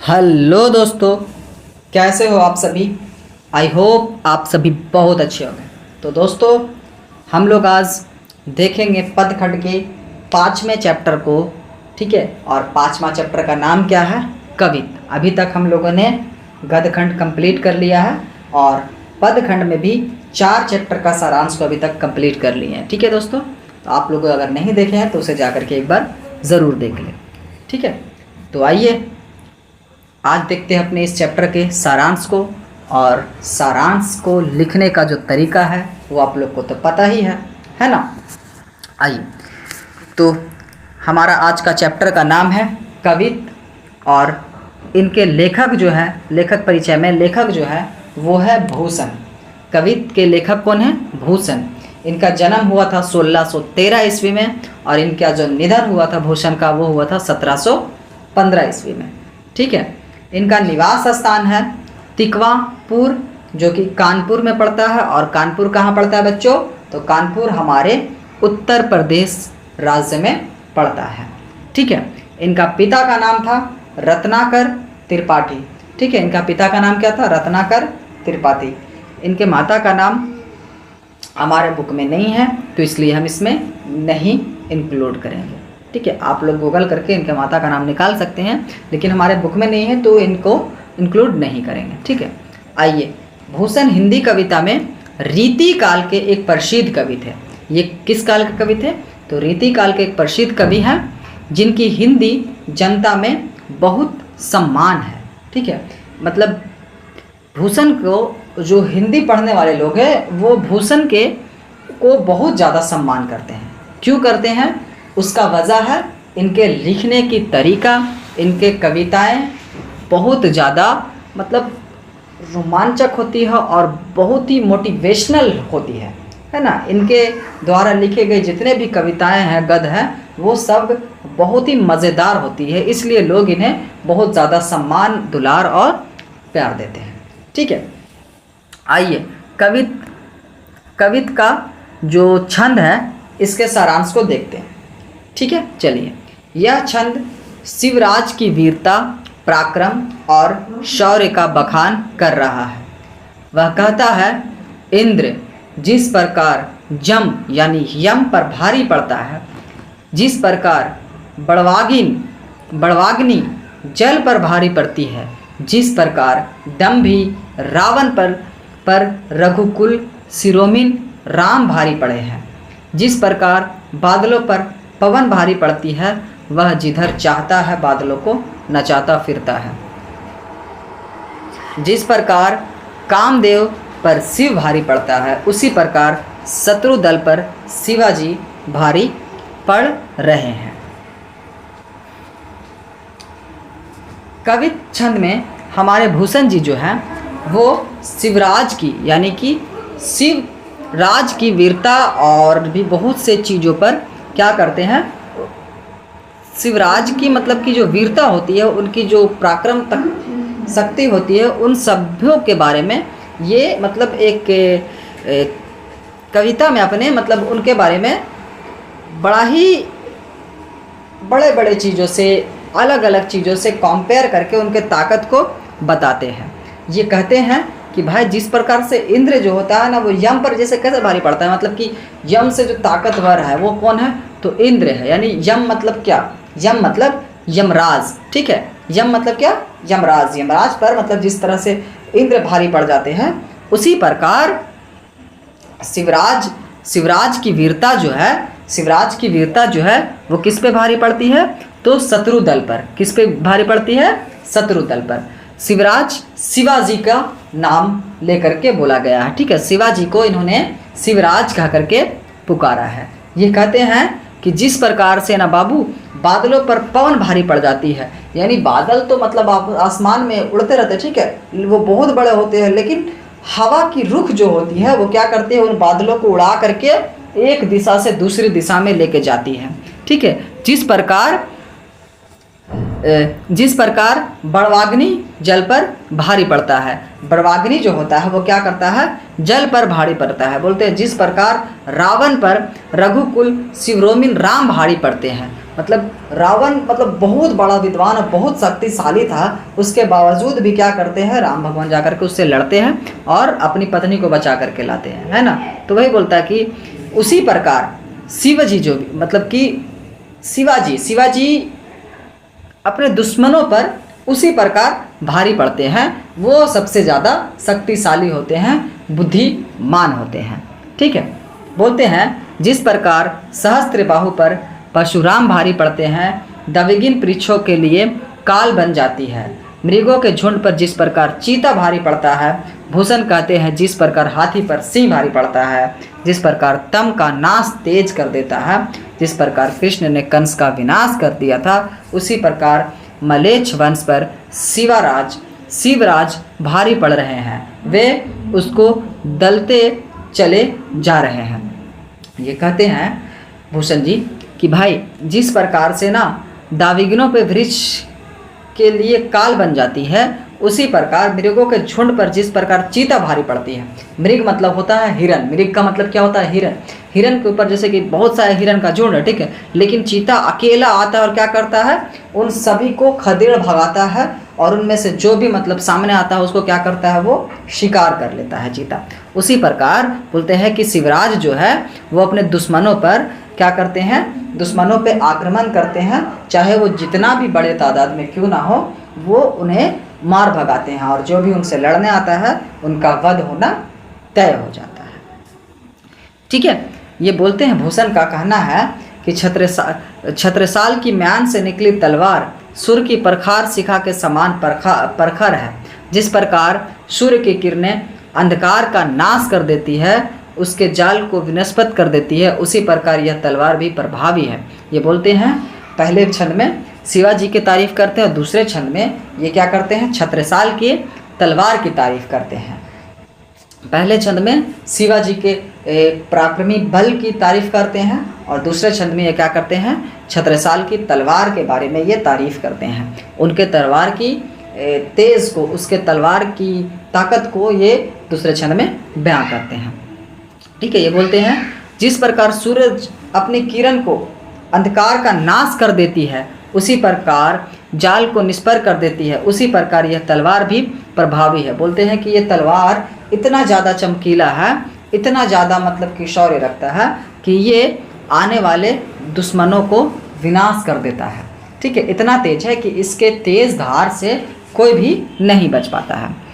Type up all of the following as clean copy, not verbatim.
Hello दोस्तों, कैसे हो आप सभी। आई होप आप सभी बहुत अच्छे होंगे। तो दोस्तों, हम लोग आज देखेंगे पदखंड के 5वें चैप्टर को। ठीक है, और 5वां चैप्टर का नाम क्या है? कवित। अभी तक हम लोगों ने गद्यखंड कंप्लीट कर लिया है और पदखंड में भी 4 चैप्टर का सारांश को अभी तक कंप्लीट कर लिए हैं। ठीक है दोस्तों, तो आप लोग अगर नहीं देखे हैं तो उसे जा कर के एक बार ज़रूर देख लें। ठीक है, तो आइए आज देखते हैं अपने इस चैप्टर के सारांश को। और सारांश को लिखने का जो तरीका है वो आप लोग को तो पता ही है ना। आइए, तो हमारा आज का चैप्टर का नाम है कवित। और इनके लेखक जो है, लेखक परिचय में लेखक जो है वो है भूषण। कवित के लेखक कौन है? भूषण। इनका जन्म हुआ था 1613 ईस्वी में और इनका जो निधन हुआ था भूषण का वो हुआ था 1715 ईस्वी में। ठीक है, इनका निवास स्थान है तिकवापुर, जो कि कानपुर में पड़ता है। और कानपुर कहाँ पड़ता है बच्चों? तो कानपुर हमारे उत्तर प्रदेश राज्य में पड़ता है। ठीक है, इनका पिता का नाम था रत्नाकर त्रिपाठी। ठीक है, इनका पिता का नाम क्या था? रत्नाकर त्रिपाठी। इनके माता का नाम हमारे बुक में नहीं है तो इसलिए हम इसमें नहीं इंक्लूड करेंगे। ठीक है, आप लोग गूगल करके इनके माता का नाम निकाल सकते हैं, लेकिन हमारे बुक में नहीं है तो इनको इंक्लूड नहीं करेंगे। ठीक है, आइए, भूषण हिंदी कविता में रीति काल के एक प्रसिद्ध कवि थे। ये किस काल के कवि थे? तो रीति काल के एक प्रसिद्ध कवि हैं जिनकी हिंदी जनता में बहुत सम्मान है। ठीक है, मतलब भूषण को जो हिंदी पढ़ने वाले लोग हैं वो भूषण को बहुत ज़्यादा सम्मान करते हैं। क्यों करते हैं? उसका वजह है इनके लिखने की तरीका। इनके कविताएं बहुत ज़्यादा मतलब रोमांचक होती है और बहुत ही मोटिवेशनल होती है ना। इनके द्वारा लिखे गए जितने भी कविताएं हैं, गद्य हैं, वो सब बहुत ही मज़ेदार होती है, इसलिए लोग इन्हें बहुत ज़्यादा सम्मान, दुलार और प्यार देते हैं। ठीक है, आइए, कवित का जो छंद है इसके सारांश को देखते हैं। ठीक है, चलिए। यह छंद शिवराज की वीरता, पराक्रम और शौर्य का बखान कर रहा है। वह कहता है, इंद्र जिस प्रकार जम यानी यम पर भारी पड़ता है, जिस प्रकार बड़वाग्नि जल पर भारी पड़ती है, जिस प्रकार दंभी रावण पर रघुकुल शिरोमिन राम भारी पड़े हैं, जिस प्रकार बादलों पर पवन भारी पड़ती है, वह जिधर चाहता है बादलों को नचाता फिरता है। जिस प्रकार कामदेव पर शिव भारी पड़ता है, उसी प्रकार शत्रु दल पर शिवाजी भारी पड़ रहे हैं। कवित छंद में हमारे भूषण जी जो हैं वो शिवराज की यानी कि शिवराज की वीरता और भी बहुत से चीज़ों पर क्या करते हैं? शिवराज की मतलब की जो वीरता होती है, उनकी जो पराक्रम तक शक्ति होती है, उन सभ्यों के बारे में ये मतलब एक कविता में अपने मतलब उनके बारे में बड़ा ही बड़े बड़े चीज़ों से, अलग अलग चीज़ों से कंपेयर करके उनके ताकत को बताते हैं। ये कहते हैं कि भाई जिस प्रकार से इंद्र जो होता है ना वो यम पर जैसे कैसे भारी पड़ता है, मतलब कि यम से जो ताकतवर है वो कौन है? तो इंद्र है। यानी यम मतलब क्या? यम मतलब यमराज। ठीक है, यम मतलब क्या? यमराज। यमराज पर मतलब जिस तरह से इंद्र भारी पड़ जाते हैं, उसी प्रकार शिवराज की वीरता जो है वो किस पे भारी पड़ती है? तो शत्रु दल पर। किस पे भारी पड़ती है? शत्रु दल पर। शिवाजी का नाम लेकर के बोला गया है। ठीक है, शिवाजी को इन्होंने शिवराज कह करके पुकारा है। ये कहते हैं कि जिस प्रकार से ना बाबू बादलों पर पवन भारी पड़ जाती है, यानी बादल तो मतलब आप आसमान में उड़ते रहते हैं, ठीक है, वो बहुत बड़े होते हैं, लेकिन हवा की रुख जो होती है वो क्या करती है? उन बादलों को उड़ा करके एक दिशा से दूसरी दिशा में लेके जाती है। ठीक है, जिस प्रकार बड़वाग्नि जल पर भारी पड़ता है। बड़वाग्नि जो होता है वो क्या करता है? जल पर भारी पड़ता है। बोलते हैं जिस प्रकार रावण पर रघुकुल शिरोमिन राम भारी पड़ते हैं, मतलब रावण मतलब बहुत बड़ा विद्वान और बहुत शक्तिशाली था, उसके बावजूद भी क्या करते हैं, राम भगवान जाकर के उससे लड़ते हैं और अपनी पत्नी को बचा करके लाते हैं, है ना। तो वही बोलता है कि उसी प्रकार शिवजी जो मतलब कि शिवाजी अपने दुश्मनों पर उसी प्रकार भारी पड़ते हैं। वो सबसे ज़्यादा शक्तिशाली होते हैं, बुद्धिमान होते हैं। ठीक है, बोलते हैं जिस प्रकार सहस्त्रबाहु पर परशुराम भारी पड़ते हैं, दविगिन पृच्छों के लिए काल बन जाती है। मृगों के झुंड पर जिस प्रकार चीता भारी पड़ता है, भूषण कहते हैं जिस प्रकार हाथी पर सिंह भारी पड़ता है, जिस प्रकार तम का नाश तेज कर देता है, जिस प्रकार कृष्ण ने कंस का विनाश कर दिया था, उसी प्रकार मलेच्छ वंश पर शिवराज भारी पड़ रहे हैं। वे उसको दलते चले जा रहे हैं। ये कहते हैं भूषण जी कि भाई जिस प्रकार से ना दाविगनों पे वृक्ष के लिए काल बन जाती है, उसी प्रकार मृगों के झुंड पर जिस प्रकार चीता भारी पड़ती है। मृग मतलब होता है हिरन, मृग का मतलब क्या होता है, हिरन। हिरन के ऊपर जैसे कि बहुत सारे हिरन का झुंड है, ठीक है, लेकिन चीता अकेला आता है और क्या करता है, उन सभी को खदेड़ भगाता है और उनमें से जो भी मतलब सामने आता है उसको क्या करता है, वो शिकार कर लेता है चीता। उसी प्रकार बोलते हैं कि शिवराज जो है वो अपने दुश्मनों पर क्या करते हैं, दुश्मनों पे आक्रमण करते हैं, चाहे वो जितना भी बड़े तादाद में क्यों ना हो, वो उन्हें मार भगाते हैं और जो भी उनसे लड़ने आता है उनका वध होना तय हो जाता है। ठीक है, ये बोलते हैं भूषण का कहना है कि छत्रसाल की म्यान से निकली तलवार सूर्य की प्रखर शिखा के समान प्रखर है। जिस प्रकार सूर्य की किरणें अंधकार का नाश कर देती है, उसके जाल को विनस्पत कर देती है, उसी प्रकार यह तलवार भी प्रभावी है। ये बोलते हैं पहले छंद में शिवाजी की तारीफ करते हैं और दूसरे छंद में ये क्या करते हैं, छत्रसाल की तलवार की तारीफ करते हैं। पहले छंद में शिवाजी के पराक्रमी बल की तारीफ करते हैं और दूसरे छंद में ये क्या करते हैं, छत्रसाल की तलवार के बारे में ये तारीफ करते हैं। उनके तलवार की तेज को, उसके तलवार की ताकत को ये दूसरे छंद में बयां करते हैं। ठीक है, ये बोलते हैं जिस प्रकार सूरज अपनी किरण को अंधकार का नाश कर देती है, उसी प्रकार जाल को निष्फल कर देती है, उसी प्रकार यह तलवार भी प्रभावी है। बोलते हैं कि ये तलवार इतना ज़्यादा चमकीला है, इतना ज़्यादा मतलब कि शौर्य रखता है कि ये आने वाले दुश्मनों को विनाश कर देता है। ठीक है, इतना तेज है कि इसके तेज धार से कोई भी नहीं बच पाता है।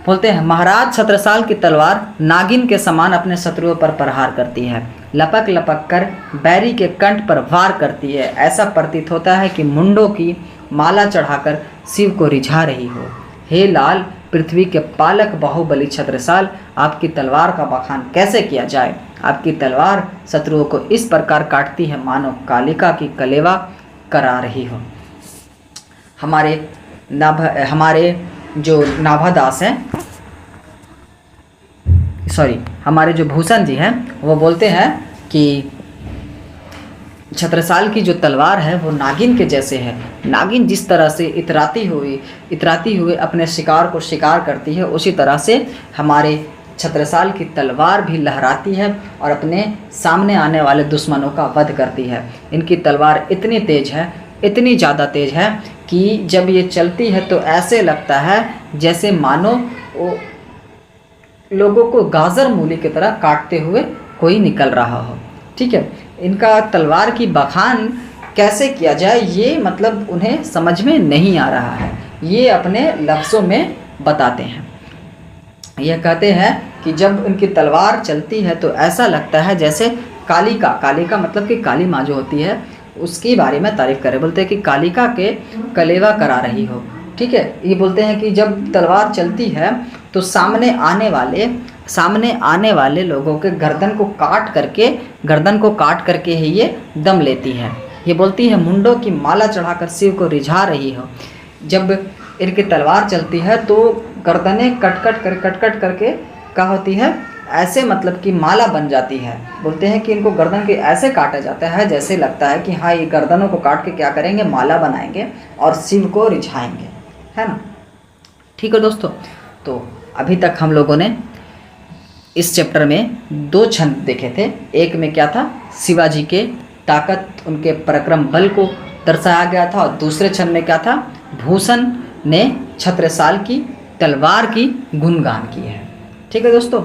बोलते हैं महाराज छत्रसाल की तलवार नागिन के समान अपने शत्रुओं पर प्रहार करती है, लपक लपक कर बैरी के कंठ पर वार करती है। ऐसा प्रतीत होता है कि मुंडों की माला चढ़ाकर शिव को रिझा रही हो। हे लाल पृथ्वी के पालक बाहुबली छत्रसाल, आपकी तलवार का बखान कैसे किया जाए। आपकी तलवार शत्रुओं को इस प्रकार काटती है मानो कालिका की कलेवा करा रही हो। हमारे जो नाभादास हैं, हमारे जो भूषण जी हैं, वो बोलते हैं कि छत्रसाल की जो तलवार है वो नागिन के जैसे है। नागिन जिस तरह से इतराती हुई अपने शिकार को शिकार करती है, उसी तरह से हमारे छत्रसाल की तलवार भी लहराती है और अपने सामने आने वाले दुश्मनों का वध करती है। इनकी तलवार इतनी तेज है, इतनी ज़्यादा तेज है कि जब ये चलती है तो ऐसे लगता है जैसे मानो लोगों को गाजर मूली की तरह काटते हुए कोई निकल रहा हो। ठीक है, इनका तलवार की बखान कैसे किया जाए ये मतलब उन्हें समझ में नहीं आ रहा है, ये अपने लफ्ज़ों में बताते हैं। यह कहते हैं कि जब उनकी तलवार चलती है तो ऐसा लगता है जैसे कालिका मतलब कि काली माँ जो होती है उसकी बारे में तारीफ करे। बोलते हैं कि कालिका के कलेवा करा रही हो। ठीक है, ये बोलते हैं कि जब तलवार चलती है तो सामने आने वाले लोगों के गर्दन को काट करके ही ये दम लेती है। ये बोलती है मुंडों की माला चढ़ाकर शिव को रिझा रही हो। जब इनकी तलवार चलती है तो गर्दनें कट करके क्या होती है, ऐसे मतलब कि माला बन जाती है। बोलते हैं कि इनको गर्दन के ऐसे काटा जाता है जैसे लगता है कि हाँ ये गर्दनों को काट के क्या करेंगे, माला बनाएंगे और शिव को रिझाएंगे, है ना। ठीक है दोस्तों, तो अभी तक हम लोगों ने इस चैप्टर में 2 छंद देखे थे। एक में क्या था, शिवाजी के ताकत, उनके पराक्रम बल को दर्शाया गया था। और दूसरे छंद में क्या था, भूषण ने छत्रसाल की तलवार की गुणगान की है। ठीक है दोस्तों,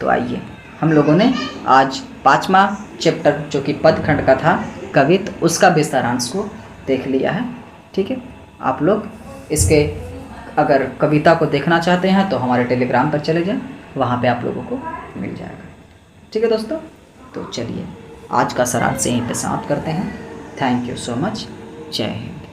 तो आइए हम लोगों ने आज 5वां चैप्टर जो कि पदखंड का था कवित्त, उसका विस्तारांश को देख लिया है। ठीक है, आप लोग इसके अगर कविता को देखना चाहते हैं तो हमारे टेलीग्राम पर चले जाएं, वहाँ पे आप लोगों को मिल जाएगा। ठीक है दोस्तों, तो चलिए आज का सारांश यहीं पे समाप्त करते हैं। Thank you so much. जय हिंद।